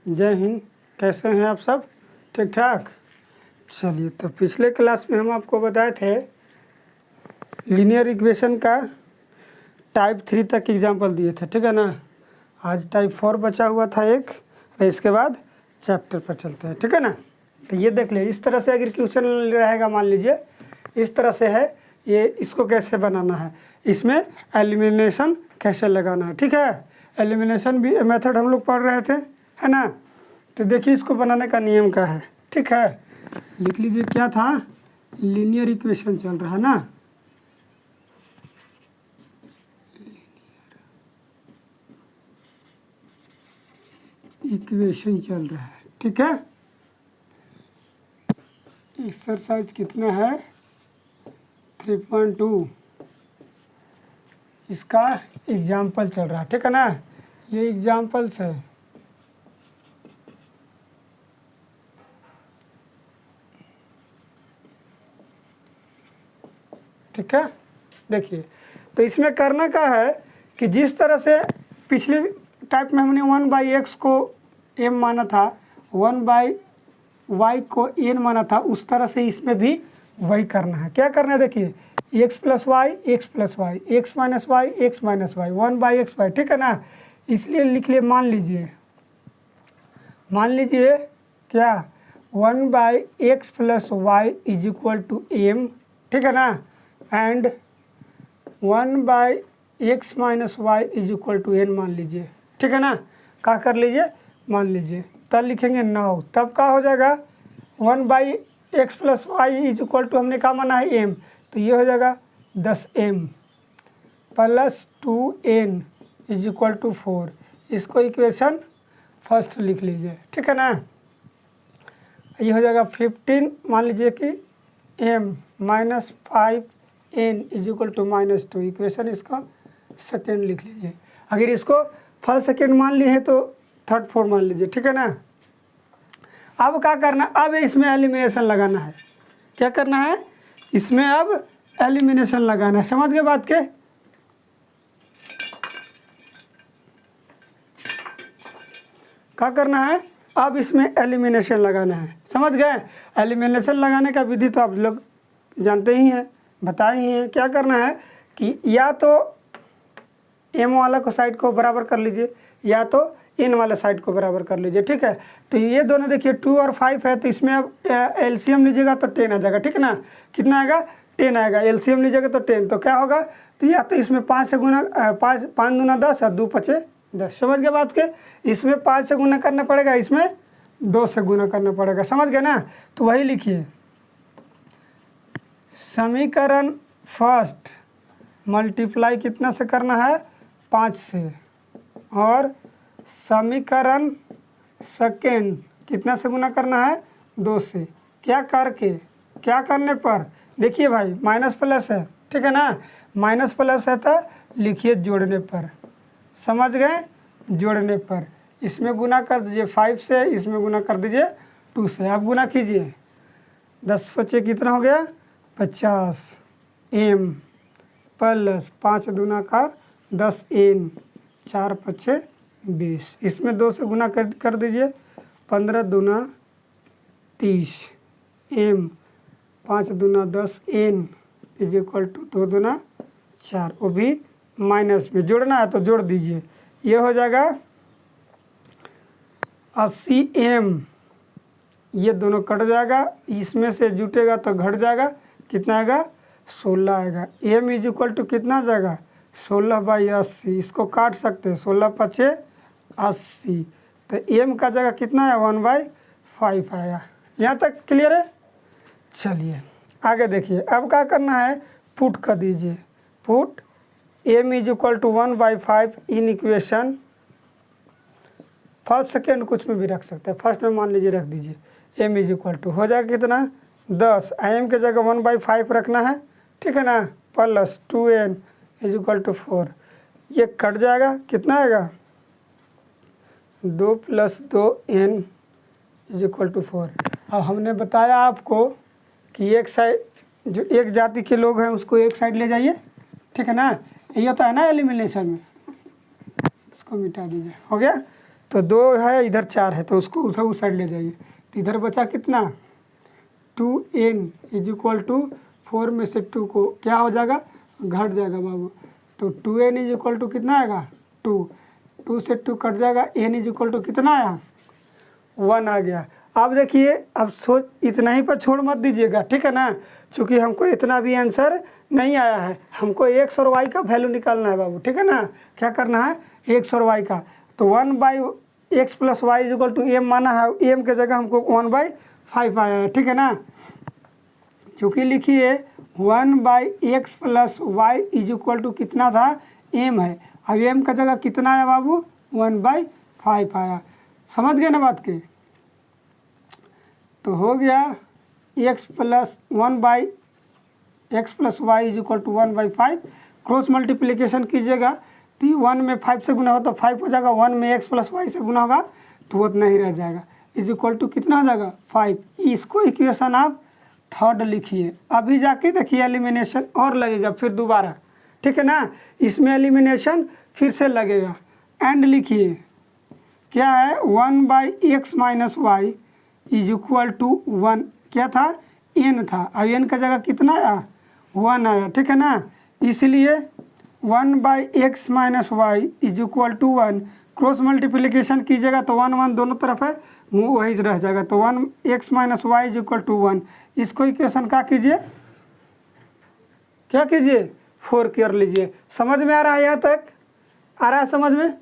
जय हिंद। कैसे हैं आप सब? ठीक ठाक। चलिए, तो पिछले क्लास में हम आपको बताए थे लीनियर इक्वेशन का टाइप 3 तक एग्जाम्पल दिए थे, ठीक है ना। आज टाइप 4 बचा हुआ था एक, और इसके बाद चैप्टर पर चलते हैं, ठीक है ना। तो ये देख ले, इस तरह से अगर क्वेश्चन रहेगा, मान लीजिए इस तरह से है, ये इसको कैसे बनाना है, इसमें एलिमिनेशन कैसे लगाना है, ठीक है। एलिमिनेशन भी मेथड हम लोग पढ़ रहे थे, है ना। तो देखिए, इसको बनाने का नियम क्या है, ठीक है। लिख लीजिए, क्या था, लीनियर इक्वेशन चल रहा है ना। इक्वेशन चल रहा है, ठीक है। एक्सरसाइज कितना है, 3.2। इसका एग्जाम्पल चल रहा है, ठीक है ना। ये एग्जाम्पल्स है, ठीक है। देखिए, तो इसमें करना क्या है कि जिस तरह से पिछले टाइप में हमने 1/x को m माना था, 1/y को n माना था, उस तरह से इसमें भी वही करना है। क्या करना है, देखिए, x + y, x + y, x - y, x - y, 1/xy, ठीक है ना। इसलिए लिख लिए, मान लीजिए क्या, 1/x + y = m, ठीक है ना। एंड 1/x - y = n मान लीजिए, ठीक है ना। क्या कर लीजिए, मान लीजिए, तब लिखेंगे 9, तब क्या हो जाएगा, 1/x + y = हमने क्या माना है, m, तो ये हो जाएगा 10m + 2n = 4। इसको इक्वेशन फर्स्ट लिख लीजिए, ठीक है ना। ये हो जाएगा 15, मान लीजिए कि m - 5n = -2। इक्वेशन इसका सेकेंड लिख लीजिए। अगर इसको फर्स्ट सेकेंड मान लिए हैं तो थर्ड फोर्थ मान लीजिए, ठीक है ना। अब क्या करना, अब इसमें एलिमिनेशन लगाना है। क्या करना है, इसमें अब एलिमिनेशन लगाना है। समझ गए बात के? क्या करना है, अब इसमें एलिमिनेशन लगाना है। समझ गए? एलिमिनेशन लगाने का विधि तो आप लोग जानते ही हैं, बताए ही हैं। क्या करना है कि या तो m वाला को साइड को बराबर कर लीजिए, या तो n वाले साइड को बराबर कर लीजिए, ठीक है। तो ये दोनों देखिए 2 और 5 है, तो इसमें अब एलसीएम लीजिएगा तो 10 आ जाएगा, ठीक है ना। कितना आएगा, 10 आएगा। एलसीएम लीजिएगा तो 10, तो क्या होगा, तो या तो इसमें 5 से गुना 5 दूना 10 और 2 पचे 10। समझ गए बात के? इसमें 5 से गुना करना पड़ेगा, इसमें 2 से गुना करना पड़ेगा। समझ गए ना। तो वही लिखिए, समीकरण फर्स्ट मल्टीप्लाई कितना से करना है, 5 से, और समीकरण सेकेंड कितना से गुना करना है, 2 से। क्या करके, क्या करने पर, देखिए भाई माइनस प्लस है, ठीक है ना। माइनस प्लस है तो लिखिए जोड़ने पर। समझ गए? जोड़ने पर इसमें गुना कर दीजिए 5 से, इसमें गुना कर दीजिए 2 से। आप गुना कीजिए, 10 × 5 कितना हो गया, 50 m + 5 दूना का 10n, 4 × 5 20। इसमें 2 से गुना कर दीजिए, 15 दूना 30 m, 5 दूना 10n = 2 दूना 4। वो भी माइनस में जोड़ना है तो जोड़ दीजिए। ये हो जाएगा 80m। ये दोनों कट जाएगा, इसमें से जुटेगा तो घट जाएगा, कितना आएगा, 16 आएगा। m = कितना आ जाएगा, 16/80। इसको काट सकते हैं, 16 × 5 = 80। तो m का जगह कितना है, 1/5 आएगा। यहाँ तक क्लियर है? चलिए आगे देखिए, अब क्या करना है, पुट कर दीजिए। पुट m = 1/5 इन इक्वेशन फर्स्ट सेकेंड, कुछ में भी रख सकते हैं, फर्स्ट में मान लीजिए रख दीजिए। m = हो जाएगा कितना, 10। m के जगह 1/5 रखना है, ठीक है ना, + 2n = 4। ये कट जाएगा, कितना आएगा, 2 + 2n = 4। अब हमने बताया आपको कि एक साइड, जो एक जाति के लोग हैं उसको एक साइड ले जाइए, ठीक है ना। ये होता है ना एलिमिनेशन में, इसको मिटा दीजिए, हो गया। तो 2 है, इधर 4 है, तो उसको उधर उस साइड ले जाइए। तो इधर बचा कितना 2n इज इक्वल टू 4 में से 2 को क्या हो जाएगा, घट जाएगा बाबू। तो 2n इज इक्वल टू कितना आएगा 2 से 2 कट जाएगा, n इज इक्वल टू कितना आया 1 आ गया। अब देखिए, अब सोच इतना ही पर छोड़ मत दीजिएगा, ठीक है ना, क्योंकि हमको इतना भी आंसर नहीं आया है, हमको x और y का वैल्यू निकालना है बाबू, ठीक है ना। क्या करना है x और y का, तो 1/x + y is equal to m माना है, m के जगह हमको 1/5 आया है, ठीक है ना। चूँकि लिखिए 1/x + y is equal to कितना था m है, अब m का जगह कितना आया बाबू 1/5 आया। समझ गए ना बात के। तो हो गया x + y is equal to 1/5। Cross multiplication कीजिएगा तो 1 में 5 से गुना हो तो 5 हो जाएगा, 1 में x + y से गुना होगा तो उतना ही रह जाएगा, इज इक्वल टू कितना हो जाएगा 5। इसको इक्वेशन आप 3rd लिखिए। अभी जाके देखिए एलिमिनेशन और लगेगा फिर दोबारा, ठीक है ना, इसमें एलिमिनेशन फिर से लगेगा। एंड लिखिए क्या है 1/x - y is equal to 1, क्या था n था, अब n का जगह कितना आया 1 आया, ठीक है ना। इसलिए 1/x - y is equal to 1, cross multiplication कीजिएगा तो 1 1 दोनों तरफ है, वही रह जाएगा, तो 1x - y is equal to 1। इसको इक्वेशन क्या कीजिए, क्या कीजिए 4 कर लीजिए। समझ में आ रहा है, यहाँ तक आ रहा है समझ में,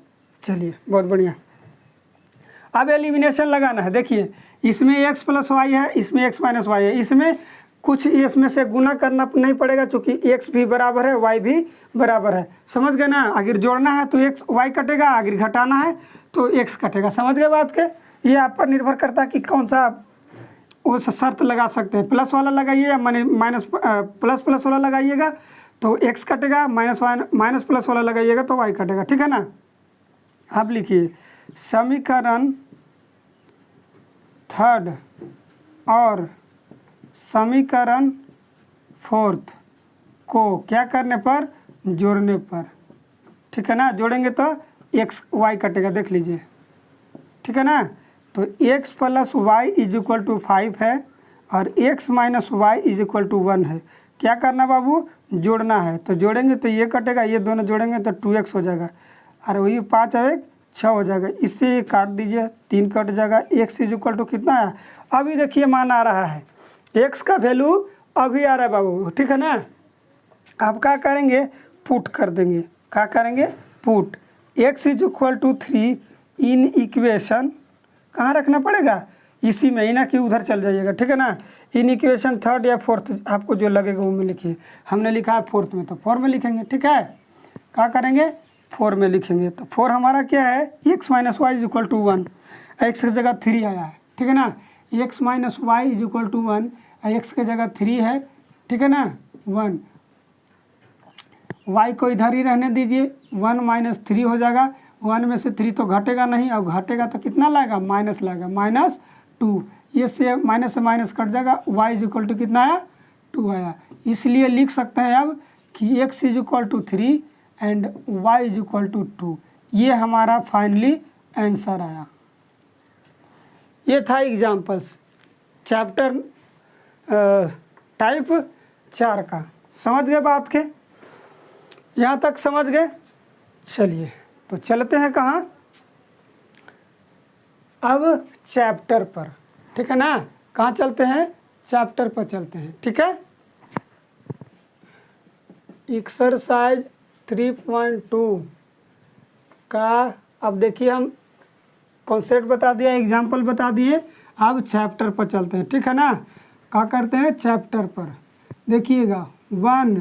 चलिए बहुत बढ़िया। अब एलिमिनेशन लगाना है। देखिए इसमें x + y है, इसमें x - y है, इसमें कुछ इसमें से गुना करना नहीं पड़ेगा क्योंकि x भी बराबर है y भी बराबर है। समझ गए ना, अगर जोड़ना है तो x y कटेगा, अगर घटाना है तो x कटेगा। समझ गए बात के। ये आप पर निर्भर करता है कि कौन सा वो शर्त लगा सकते हैं, प्लस वाला लगाइए या माइनस प्लस वाला लगाइएगा तो x कटेगा, माइनस प्लस वाला लगाइएगा तो y कटेगा, ठीक है ना। अब लिखिए समीकरण 3rd और समीकरण 4th को क्या करने पर, जोड़ने पर, ठीक है ना। जोड़ेंगे तो x y कटेगा, देख लीजिए, ठीक है ना। तो x + y is equal to 5 है और x - y is equal to 1 है। क्या करना बाबू, जोड़ना है, तो जोड़ेंगे तो ये कटेगा, ये दोनों जोड़ेंगे तो 2x हो जाएगा, और वही 5 और 1 6 हो जाएगा। इससे ये काट दीजिए, 3 कट जाएगा, x इज इक्वल टू कितना आया, अभी देखिए मान आ रहा है, x का वैल्यू अभी आ रहा है बाबू, ठीक है ना। अब क्या करेंगे, पुट कर देंगे, क्या करेंगे put, x is equal to 3 in equation, कहाँ रखना पड़ेगा, इसी में ही ना कि उधर चल जाइएगा, ठीक है ना। इन इक्वेशन 3rd या 4th आपको जो लगेगा वो में लिखिए, हमने लिखा है 4th में तो 4 में लिखेंगे, ठीक है। क्या करेंगे 4 में लिखेंगे, तो 4 हमारा क्या है x - y is equal to 1, x की जगह 3 आया है, ठीक है ना। x - y is equal to 1, x की जगह 3 है, ठीक है ना 1, y को इधर ही रहने दीजिए, 1 - 3 हो जाएगा, 1 में से 3 तो घटेगा नहीं, और घटेगा तो कितना लाएगा माइनस लाएगा, -2, ये से माइनस कट जाएगा, y इज इक्वल टू कितना आया 2 आया। इसलिए लिख सकते हैं अब कि x is equal to 3 and y is equal to 2, ये हमारा फाइनली आंसर आया। ये था एग्जाम्पल्स चैप्टर टाइप 4 का। समझ गए बात के, यहाँ तक समझ गए। चलिए तो चलते हैं कहाँ, अब चैप्टर पर, ठीक है ना। कहाँ चलते हैं, चैप्टर पर चलते हैं, ठीक है। एक्सरसाइज 3.2 का अब देखिए हम कॉन्सेप्ट बता दिया, एग्जाम्पल बता दिए, अब चैप्टर पर चलते हैं, ठीक है ना। क्या करते हैं चैप्टर पर, देखिएगा 1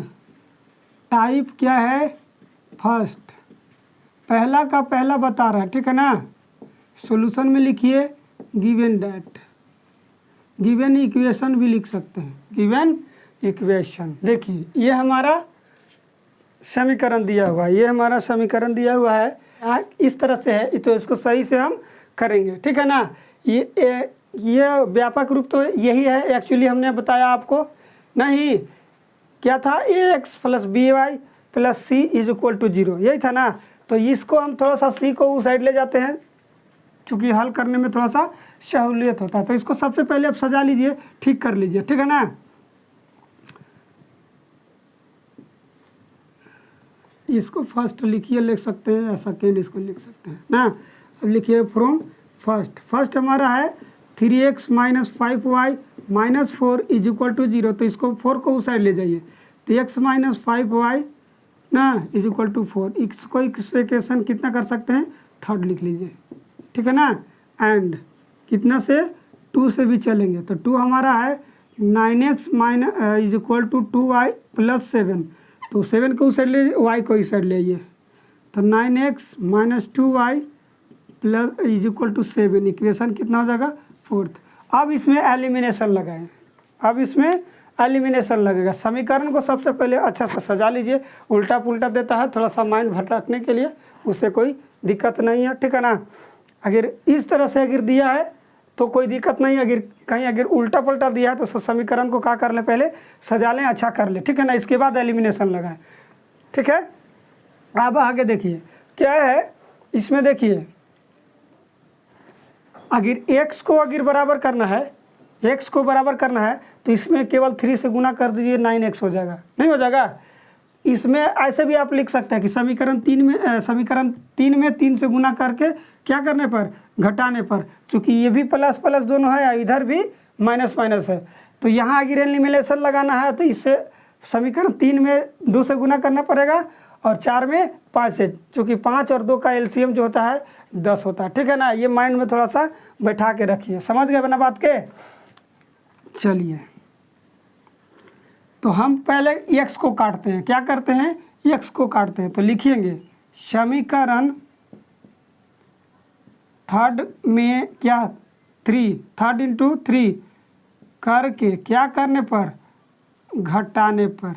टाइप क्या है, फर्स्ट, पहला का पहला बता रहा है, ठीक है ना। सॉल्यूशन में लिखिए गिवन डैट, गिवन इक्वेशन भी लिख सकते हैं, गिवन इक्वेशन। देखिए ये हमारा समीकरण दिया हुआ है, ये हमारा समीकरण दिया हुआ है, इस तरह से है, तो इसको सही से हम करेंगे, ठीक है ना। ये व्यापक रूप तो यही है, एक्चुअली हमने बताया आपको नहीं, क्या था ax + by + c is equal to 0, यही था ना। तो इसको हम थोड़ा सा c को उस साइड ले जाते हैं, चूँकि हल करने में थोड़ा सा सहूलियत होता है। तो इसको सबसे पहले आप सजा लीजिए, ठीक कर लीजिए, ठीक है ना। इसको फर्स्ट लिखिए, लिख सकते हैं, या सेकेंड इसको लिख सकते हैं ना। अब लिखिए फ्रॉम फर्स्ट। फर्स्ट हमारा है 3x minus 5y minus 4 is equal to 0। तो इसको 4 को उस साइड ले जाइए, तो x माइनस 5y ना इज इक्वल टू 4। इसको इक्वेशन कितना कर सकते हैं, थर्ड लिख लीजिए, ठीक है ना। एंड कितना से, 2 से भी चलेंगे, तो 2 हमारा है 9x minus is equal to 2y plus 7। तो 7 को उस साइड ले, y को इस साइड ले आइए, तो 9x minus 2y plus is equal to 7। Equation कितना हो जाएगा, फोर्थ। अब इसमें एलिमिनेशन लगाएं, अब इसमें एलिमिनेशन लगेगा। समीकरण को सबसे पहले अच्छा से सजा लीजिए, उल्टा पुल्टा देता है थोड़ा सा माइंड भटकने के लिए, उससे कोई दिक्कत नहीं है, ठीक है ना। अगर इस तरह से अगर दिया है तो कोई दिक्कत नहीं, अगर कहीं अगर उल्टा पल्टा दिया है तो समीकरण को क्या कर लें, पहले सजा लें, अच्छा कर लें, ठीक है ना। इसके बाद एलिमिनेशन लगाएं, ठीक है। अब आगे देखिए क्या है इसमें, देखिए अगर x को अगर बराबर करना है, x को बराबर करना है तो इसमें केवल 3 से गुना कर दीजिए, 9x हो जाएगा, नहीं हो जाएगा। इसमें ऐसे भी आप लिख सकते हैं कि समीकरण 3 में 3 से गुना करके क्या करने पर, घटाने पर, चूँकि ये भी प्लस प्लस दोनों है, इधर भी माइनस माइनस है, तो यहाँ अगर एलिमिनेशन लगाना है तो इससे समीकरण 3 में 2 से गुना करना पड़ेगा और 4 में 5 से, चूँकि 5 और 2 का एलसीएम जो होता है 10 होता है, ठीक है ना। ये माइंड में थोड़ा सा बैठा के रखिए, समझ गए अपना बात के। चलिए तो हम पहले x को काटते हैं, क्या करते हैं, x को काटते हैं। तो लिखिएंगे समीकरण थर्ड में क्या, 3 थर्ड इंटू 3 करके क्या करने पर, घटाने पर,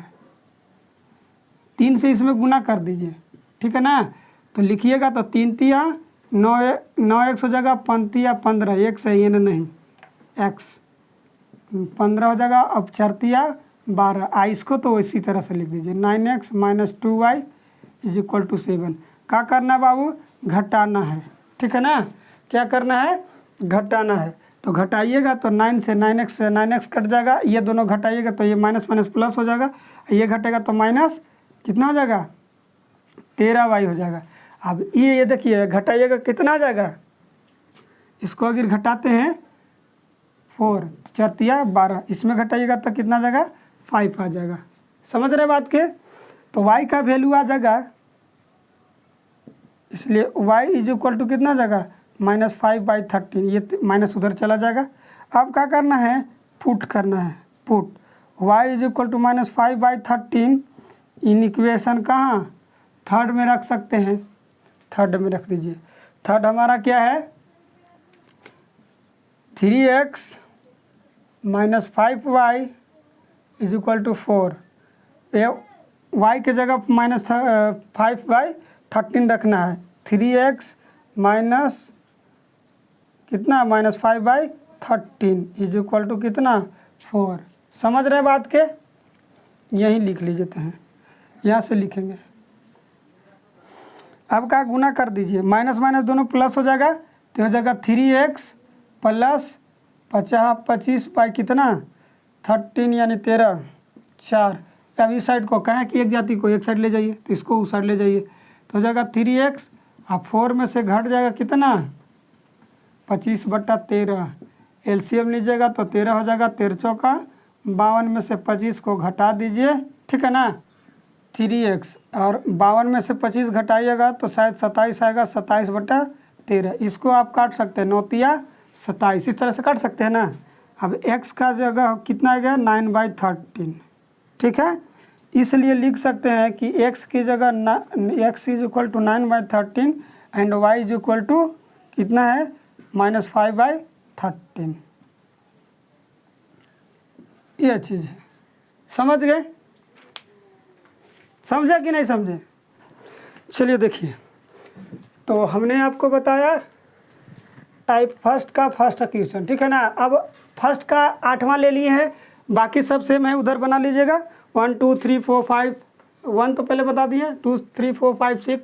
3 से इसमें गुना कर दीजिए, ठीक है ना। तो लिखिएगा तो 3 तिया 9x हो जाएगा, 5 तिया 15, 1 से n नहीं, x 15 हो जाएगा। अब 4 तिया 12, इसको तो इसी तरह से लिख दीजिए, 9x minus 2y is equal to 7। क्या करना है बाबू, घटाना है, ठीक है ना। क्या करना है, घटाना है। तो घटाइएगा तो 9 से 9x कट जाएगा, ये दोनों घटाइएगा तो ये माइनस माइनस प्लस हो जाएगा, ये घटेगा तो माइनस कितना हो जाएगा, 13y हो जाएगा। अब ये देखिए घटाइएगा कितना आ जाएगा, इसको अगर घटाते हैं 4 4 तिया 12, इसमें घटाइएगा तो कितना आ जाएगा, 5 आ जाएगा। समझ रहे बात के। तो y का वैल्यू आ जाएगा, इसलिए y इज इक्वल टू कितना आ जाएगा, -5/13। ये माइनस उधर चला जाएगा। अब क्या करना है, पुट करना है, put y is equal to -5/13 in equation कहाँ, थर्ड में रख सकते हैं, थर्ड में रख दीजिए। थर्ड हमारा क्या है, 3x minus 5y is equal to 4। y के जगह -5/13 रखना है, 3x माइनस कितना, -5/13 इज इक्वल टू कितना, 4। समझ रहे बात के, यहीं लिख लीजिए हैं, यहाँ से लिखेंगे। अब क्या गुना कर दीजिए, माइनस माइनस दोनों प्लस हो जाएगा, तो हो जाएगा 3x प्लस 25 बाई कितना, 13 यानी 13 4। अब इस साइड को कहें कि एक जाति को एक साइड ले जाइए, तो इसको उस साइड ले जाइए, तो हो जाएगा 3x, अब 4 में से घट जाएगा कितना, 25/13। एलसीएम लीजिएगा तो 13 हो जाएगा, 13 चौका 52 में से 25 को घटा दीजिए, ठीक है ना। 3x और 52 में से 25 घटाइएगा तो शायद 27 आएगा, 27/13। इसको आप काट सकते हैं, 9 तिया 27, इस तरह से काट सकते हैं ना। अब x का जगह कितना आ गया, 9/13, ठीक है। इसलिए लिख सकते हैं कि x की जगह x is equal to 9/13 and y is equal to कितना है, -5/13। ये चीज़ है, समझ गए, समझे कि नहीं समझे। चलिए देखिए, तो हमने आपको बताया टाइप फर्स्ट का फर्स्ट इक्वेशन, ठीक है ना। अब फर्स्ट का 8वां ले लिए हैं, बाकी सब सेम है, उधर बना लीजिएगा। 1 2 3 4 5, 1 तो पहले बता दिए, 2 3 4 5 6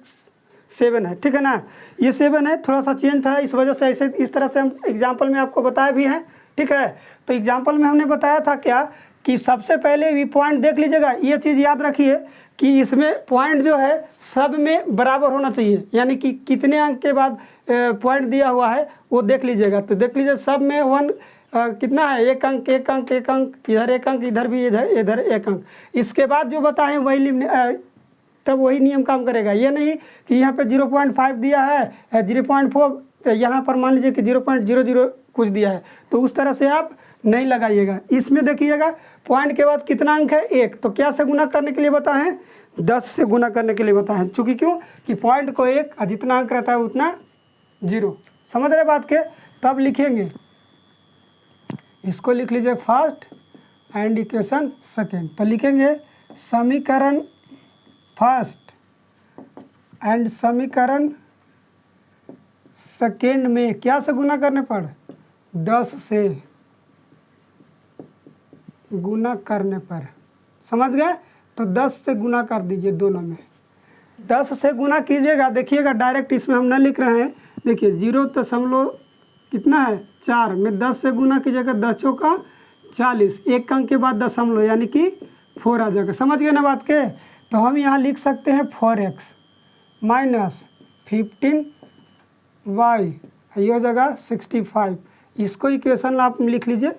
7 है, ठीक है ना। ये 7 है, थोड़ा सा चेंज था, इस वजह से ऐसे इस तरह से हम एग्जाम्पल में आपको बताए भी हैं, ठीक है। तो एग्जाम्पल में हमने बताया था क्या कि सबसे पहले भी पॉइंट देख लीजिएगा, ये चीज़ याद रखिए कि इसमें पॉइंट जो है सब में बराबर होना चाहिए, यानी कि कितने अंक के बाद पॉइंट दिया हुआ है वो देख लीजिएगा। तो देख लीजिए सब में 1 कितना है, 1 अंक 1 अंक 1 अंक, इधर 1 अंक, इधर भी इधर 1 अंक। इसके बाद जो बताएं वही तब वही नियम काम करेगा। ये नहीं कि यहाँ पे 0.5 दिया है 0.4, यहाँ पर मान लीजिए कि 0.00 कुछ दिया है, तो उस तरह से आप नहीं लगाइएगा। इसमें देखिएगा पॉइंट के बाद कितना अंक है 1, तो क्या से गुना करने के लिए बताएं, 10 से गुना करने के लिए बताएं। चूँकि क्यों कि पॉइंट को 1 और जितना अंक रहता है उतना 0, समझ रहे बात के। तब लिखेंगे, इसको लिख लीजिए फर्स्ट एंड इक्वेशन सेकेंड। तो लिखेंगे समीकरण फर्स्ट एंड समीकरण सेकेंड में क्या से गुना करने पर, 10 से गुना करने पर, समझ गए। तो 10 से गुना कर दीजिए दोनों में, 10 से गुना कीजिएगा। देखिएगा डायरेक्ट इसमें हम न लिख रहे हैं, देखिए 0 कितना है 4 में 10 से गुना कीजिएगा, 10 चौका 40, 1 अंक के बाद दशमलव यानी कि 4 आ जाएगा, समझ गए ना बात के। तो हम यहाँ लिख सकते हैं 4x माइनस 15y, ये हो जाएगा 65। इसको इक्वेशन आप लिख लीजिए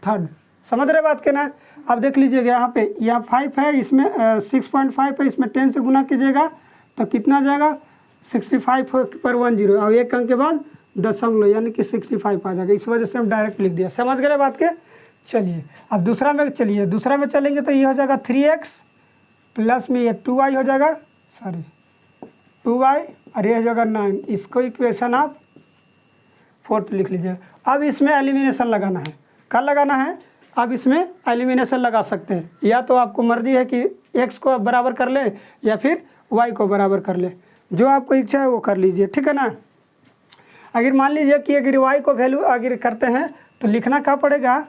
थर्ड, समझ रहे बात के ना। अब देख लीजिएगा यहाँ पे, यहाँ 5 है, इसमें 6.5 है, इसमें 10 से गुना कीजिएगा तो कितना आ जाएगा 65 पर 10 और 1 अंक के बाद दशमलव यानी कि 65 आ जाएगा। इस वजह से हम डायरेक्ट लिख दिया, समझ गए बात के। चलिए अब दूसरा में चलेंगे तो ये हो जाएगा 3x प्लस में ये 2y हो जाएगा, 2y और ये हो जाएगा 9। इसको इक्वेशन आप फोर्थ लिख लीजिए। अब इसमें एलिमिनेशन लगाना है, क्या लगाना है, अब इसमें एलिमिनेशन लगा सकते हैं, या तो आपको मर्जी है कि x को बराबर कर ले या फिर y को बराबर कर ले, जो आपको इच्छा है वो कर लीजिए, ठीक है ना। अगर मान लीजिए कि अगर y को वैल्यू अगर करते हैं तो लिखना क्या पड़ेगा,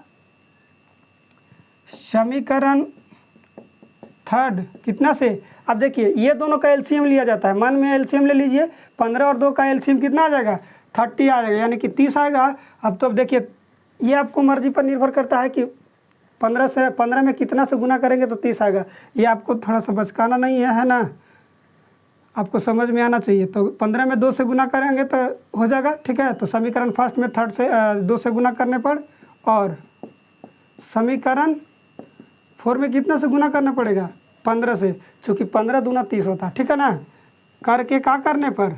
समीकरण थर्ड कितना से। अब देखिए ये दोनों का एलसीएम लिया जाता है, मन में एलसीएम ले लीजिए, 15 और 2 का एलसीएम कितना आ जाएगा 30 आ जाएगा, यानी कि 30 आएगा। अब तो देखिए ये आपको मर्जी पर निर्भर करता है कि 15 में कितना से गुना करेंगे तो 30 आएगा। ये आपको थोड़ा सा बचकाना नहीं है ना, आपको समझ में आना चाहिए। तो 15 में 2 से गुना करेंगे तो हो जाएगा, ठीक है। तो समीकरण फर्स्ट में 2 से गुना करने पर, और समीकरण 4 में कितना से गुना करना पड़ेगा 15 से, चूँकि 15 दूना 30 होता है, ठीक है ना। करके क्या करने पर,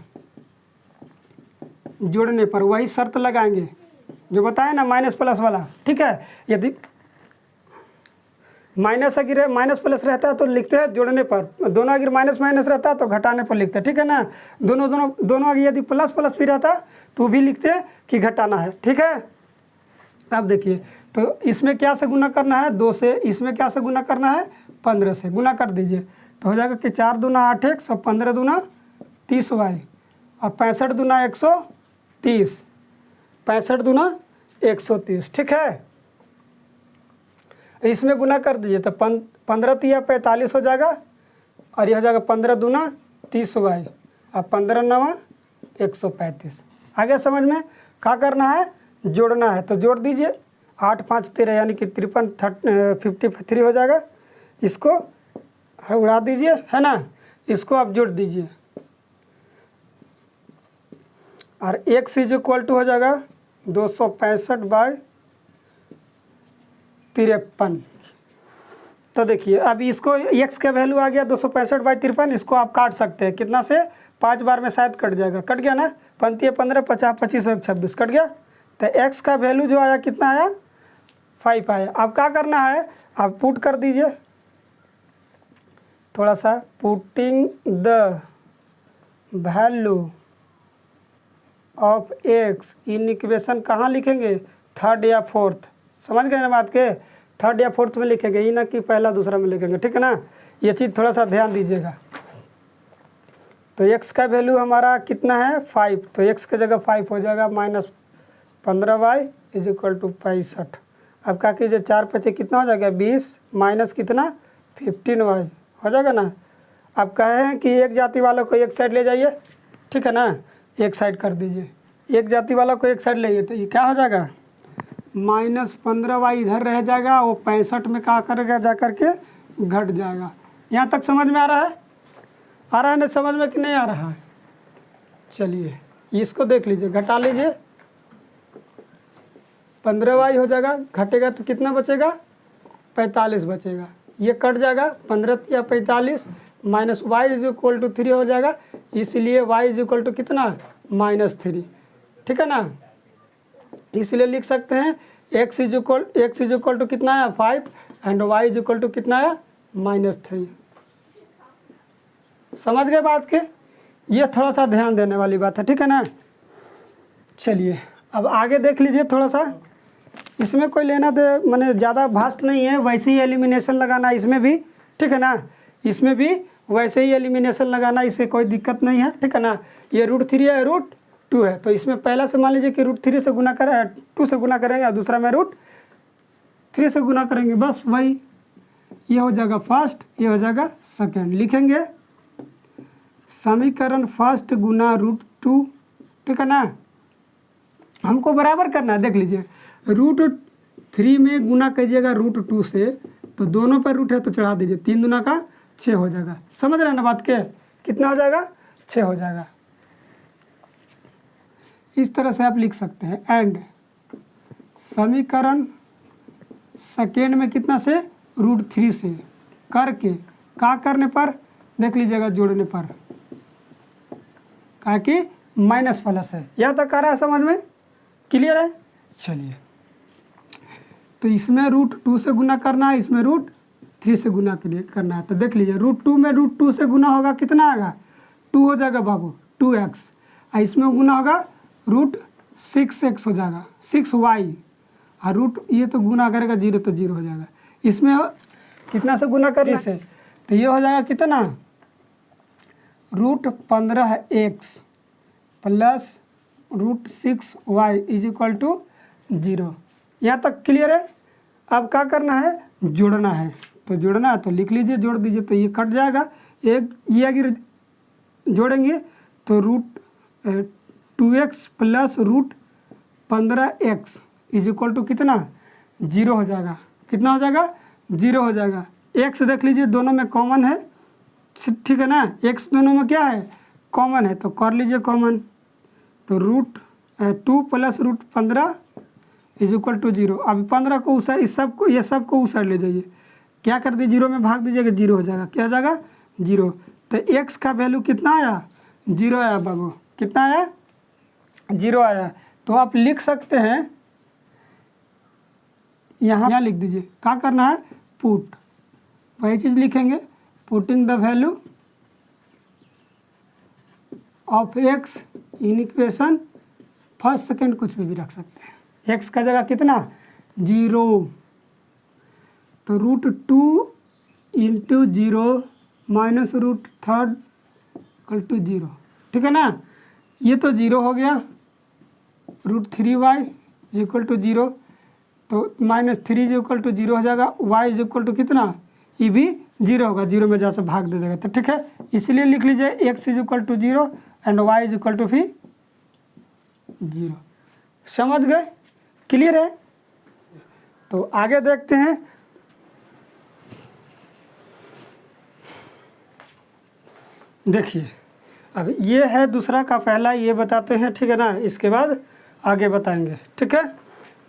जोड़ने पर, वही शर्त लगाएंगे जो बताए ना माइनस प्लस वाला, ठीक है। यदि माइनस अगर माइनस प्लस रहता है तो लिखते हैं जोड़ने पर, दोनों अगर माइनस माइनस रहता है तो घटाने पर लिखते हैं, ठीक है ना। दोनों अगर यदि प्लस प्लस भी रहता तो भी लिखते हैं कि घटाना है, ठीक है। अब देखिए तो इसमें क्या से गुना करना है 2 से, इसमें क्या से गुना करना है 15 से, गुना कर दीजिए तो हो जाएगा कि 4 दूना 8x और 15 दूना 30y और 65 दूना 130, 65 दूना 130, ठीक है। इसमें गुना कर दीजिए तो 15 तिया 45 हो जाएगा और यह हो जाएगा 15 दूना 30y और 15 नवा 135। आगे समझ में क्या करना है, जोड़ना है तो जोड़ दीजिए, 8 5 13 यानी कि 53 हो जाएगा। इसको उड़ा दीजिए, है ना, इसको आप जोड़ दीजिए और x इज इक्वल टू हो जाएगा 265/53। तो देखिए अब इसको x का वैल्यू आ गया 265/53, इसको आप काट सकते हैं कितना से, 5 बार में शायद कट जाएगा, कट गया ना, 15 15 50 25 और 26 कट गया। तो x का वैल्यू जो आया कितना आया 5 आया। अब क्या करना है, आप पुट कर दीजिए थोड़ा सा, putting the value of x in equation कहाँ लिखेंगे, थर्ड या फोर्थ, समझ गए ना बात के, थर्ड या फोर्थ में लिखेंगे, ये ना कि पहला दूसरा में लिखेंगे, ठीक है ना। ये चीज़ थोड़ा सा ध्यान दीजिएगा। तो x का वैल्यू हमारा कितना है 5, तो x की जगह 5 हो जाएगा -15y इज इक्वल टू 65। अब क्या कीजिए 4 5 कितना हो जाएगा 20 माइनस कितना 15y हो जाएगा ना। अब कहे हैं कि एक जाति वालों को एक साइड ले जाइए, ठीक है ना, एक साइड कर दीजिए, एक जाति वाला को एक साइड ले तो ये क्या हो जाएगा -15y इधर रह जाएगा, वो 65 में क्या करेगा जा करके घट जाएगा। यहाँ तक समझ में आ रहा है ना समझ में कि नहीं आ रहा है? चलिए इसको देख लीजिए, घटा लीजिए, 15y हो जाएगा, घटेगा तो कितना बचेगा 45 बचेगा, ये कट जाएगा 15 या 45 minus y is equal to 3 हो जाएगा, इसलिए y इज इक्वल टू कितना -3, ठीक है ना। इसलिए लिख सकते हैं x इज इक्वल टू कितना है 5 and y is equal to कितना है -3। समझ गए बात के? ये थोड़ा सा ध्यान देने वाली बात है, ठीक है ना। चलिए अब आगे देख लीजिए थोड़ा सा, इसमें कोई लेना दे मैंने ज़्यादा भास्ट नहीं है, वैसे ही एलिमिनेशन लगाना इसमें भी, ठीक है ना, इसमें भी वैसे ही एलिमिनेशन लगाना, इससे कोई दिक्कत नहीं है, ठीक है ना। ये √3 है, √2 है, तो इसमें पहला से मान लीजिए कि √3 से गुना करें, 2 से गुना करेंगे और दूसरा में √3 से गुना करेंगे, बस वही, ये हो जाएगा फर्स्ट, ये हो जाएगा सेकेंड। लिखेंगे समीकरण फर्स्ट गुना √2, ठीक है ना, हमको बराबर करना है। देख लीजिए √3 में गुना कीजिएगा √2 से, तो दोनों पर रूट है तो चढ़ा दीजिए, 3 दूना का 6 हो जाएगा। समझ रहे हैं ना बात के? कितना हो जाएगा 6 हो जाएगा। इस तरह से आप लिख सकते हैं। एंड समीकरण सेकेंड में कितना से √3 से करके का करने पर देख लीजिएगा जोड़ने पर, कहा कि माइनस प्लस है, यहाँ तक आ रहा है समझ में? क्लियर है? चलिए तो इसमें √2 से गुना करना है, इसमें √3 से गुना करना है। तो देख लीजिए √2 में √2 से गुना होगा, कितना आएगा 2 हो जाएगा बाबू, 2x, और इसमें गुना होगा √6x हो जाएगा 6y, और ये तो गुना करेगा 0 तो 0 हो जाएगा। इसमें कितना से गुना करने से, तो ये हो जाएगा कितना √15x plus √6y is equal to 0। यहाँ तक क्लियर है? अब क्या करना है, जोड़ना है, तो जोड़ना है तो लिख लीजिए, जोड़ दीजिए, तो ये कट जाएगा, एक ये अगर जोड़ेंगे तो √2x plus √15x is equal to कितना 0 हो जाएगा। कितना हो जाएगा 0 हो जाएगा। x देख लीजिए दोनों में कॉमन है, ठीक है ना, x दोनों में क्या है कॉमन है, तो कर लीजिए कॉमन, तो √2 प्लस √15 इज इक्वल टू 0। अब 15 को उस इस सब को, ये सब को उस साइड ले जाइए, क्या कर दीजिए 0 में भाग दीजिएगा, 0 हो जाएगा। क्या हो जाएगा 0। तो x का वैल्यू कितना आया 0 आया बाबू, कितना आया 0 आया। तो आप लिख सकते हैं यहाँ लिख दीजिए, क्या करना है पुट, वही चीज़ लिखेंगे, putting the value of x in equation first second, कुछ भी रख सकते हैं। x का जगह कितना 0, तो √2 इंटू 0 माइनस √3 इक्वल टू 0, ठीक है ना। ये तो 0 हो गया, √3y इक्वल टू 0, तो -3 इज इक्वल टू 0 हो जाएगा, y इज इक्वल टू कितना, ये भी 0 होगा, 0 में जहाँ से भाग दे देगा, तो ठीक है। इसलिए लिख लीजिए x is equal to 0 and y is equal to भी 0। समझ गए? क्लियर है? तो आगे देखते हैं। देखिए अब ये है दूसरा का पहला, ये बताते हैं, ठीक है ना, इसके बाद आगे बताएंगे, ठीक है।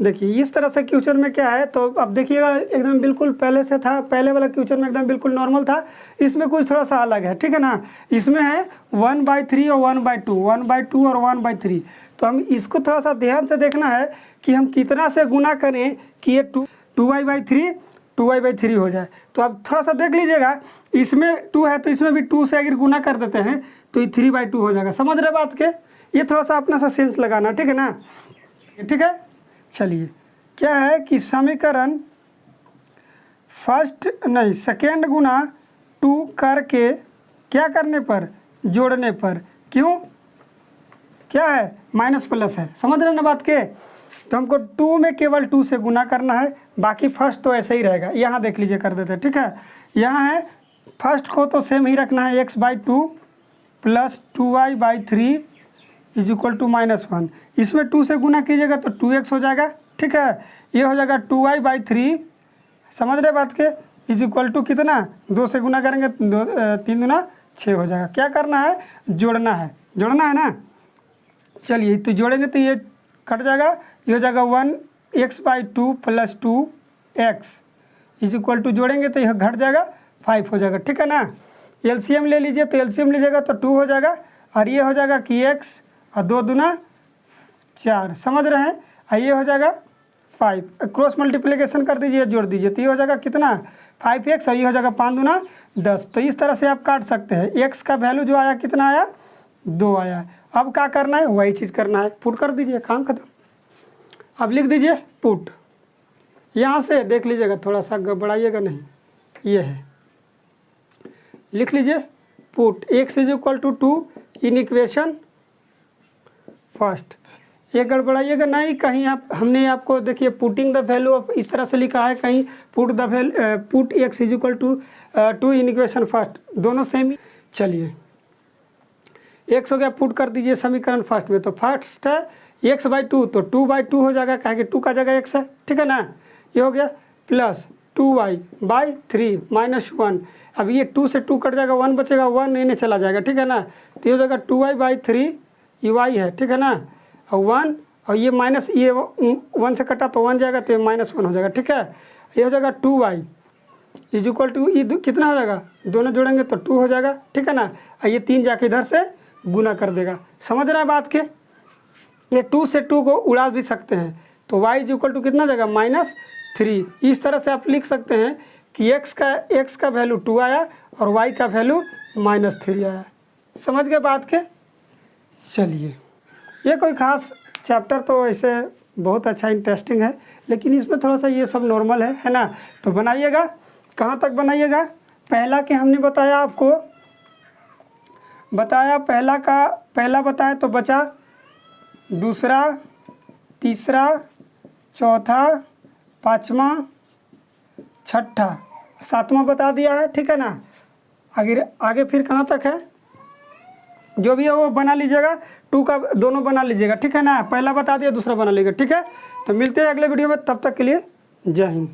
देखिए इस तरह से क्वेश्चन में क्या है, तो अब देखिएगा एकदम बिल्कुल पहले से था, पहले वाला क्वेश्चन में एकदम बिल्कुल नॉर्मल था, इसमें कुछ थोड़ा सा अलग है, ठीक है ना। इसमें है 1/3 और 1/2, 1/2 और 1/3। तो हम इसको थोड़ा सा ध्यान से देखना है कि हम कितना से गुना करें कि ये 2y/3 हो जाए। तो अब थोड़ा सा देख लीजिएगा, इसमें 2 है तो इसमें भी 2 से अगर गुना कर देते हैं तो ये 3/2 हो जाएगा। समझ रहे बात के? ये थोड़ा सा अपना सा सेंस लगाना, ठीक है ना, ठीक है। चलिए क्या है कि समीकरण सेकेंड गुना 2 करके क्या करने पर, जोड़ने पर, क्यों क्या है माइनस प्लस है। समझ रहे ना बात के? तो हमको 2 में केवल 2 से गुना करना है, बाकी फर्स्ट तो ऐसे ही रहेगा। यहाँ देख लीजिए कर देते हैं, ठीक है। यहाँ है फर्स्ट को तो सेम ही रखना है x/2 plus 2y/3 is equal to -1। इसमें 2 से गुना कीजिएगा तो 2x हो जाएगा, ठीक है। ये हो जाएगा 2y/3, समझ रहे बात के, इज इक्वल टू कितना, 2 से गुना करेंगे 3 दूना 6 हो जाएगा। क्या करना है, जोड़ना है ना। चलिए तो जोड़ेंगे तो ये कट जाएगा, ये हो जाएगा 1x/2 plus 2x is equal to, जोड़ेंगे तो यह घट जाएगा 5 हो जाएगा, ठीक है ना। एलसीएम ले लीजिए, तो एलसीएम लीजिएगा तो 2 हो जाएगा, और ये हो जाएगा कि x और 2 दूना 4, समझ रहे हैं। और ये हो जाएगा 5, क्रॉस मल्टीप्लिकेशन कर दीजिए, जोड़ दीजिए तो ये हो जाएगा कितना 5x, और ये हो जाएगा 5 दूना 10। तो इस तरह से आप काट सकते हैं। x का वैल्यू जो आया कितना आया, 2 आया। अब क्या करना है, वही चीज़ करना है, पुट कर दीजिए, काम खत्म। अब लिख दीजिए पुट, यहाँ से देख लीजिएगा, थोड़ा सा गड़बड़ाइएगा नहीं, ये है, लिख लीजिए put x is equal to 2 in equation first. ये गड़बड़ाइएगा नहीं कहीं, आप हमने आपको देखिए पुटिंग द वैल्यू ऑफ इस तरह से लिखा है, कहीं put x is equal to 2 in equation first, दोनों सेम ही। चलिए x हो गया, पुट कर दीजिए समीकरण फर्स्ट में, तो फर्स्ट है x/2, तो 2/2 हो जाएगा, कहे कि 2 का जगह x है, ठीक है ना। ये हो गया प्लस 2y/3 -1। अब ये 2 से 2 कट जाएगा, 1 बचेगा, 1 इन्हें चला जाएगा, ठीक है ना। तो ये हो जाएगा 2y/3, ये y है, ठीक है ना, और 1, और ये माइनस, ये 1 से कटा तो 1 जाएगा, तो ये -1 हो जाएगा, ठीक है। ये हो जाएगा 2y इज इक्वल टू, ये कितना हो जाएगा, दोनों जोड़ेंगे तो 2 हो जाएगा, ठीक है ना। और ये 3 जाके इधर से गुना कर देगा, समझ रहे हैं बात के। ये 2 से 2 को उड़ा भी सकते हैं, तो y इज इक्वल टू कितना जाएगा -3। इस तरह से आप लिख सकते हैं कि x का वैल्यू 2 आया और y का वैल्यू -3 आया, समझ गए बात के। चलिए ये कोई ख़ास चैप्टर तो ऐसे बहुत अच्छा इंटरेस्टिंग है, लेकिन इसमें थोड़ा सा ये सब नॉर्मल है ना। तो बनाइएगा, कहाँ तक बनाइएगा, पहला के हमने बताया आपको, बताया पहला बताया तो बचा दूसरा, तीसरा, चौथा, पाँचवा, छठा, सातवां बता दिया है, ठीक है ना। आगे फिर कहाँ तक है, जो भी है वो बना लीजिएगा, 2 का दोनों बना लीजिएगा, ठीक है ना। पहला बता दिया, दूसरा बना लीजिएगा, ठीक है। तो मिलते हैं अगले वीडियो में, तब तक के लिए जय हिंद।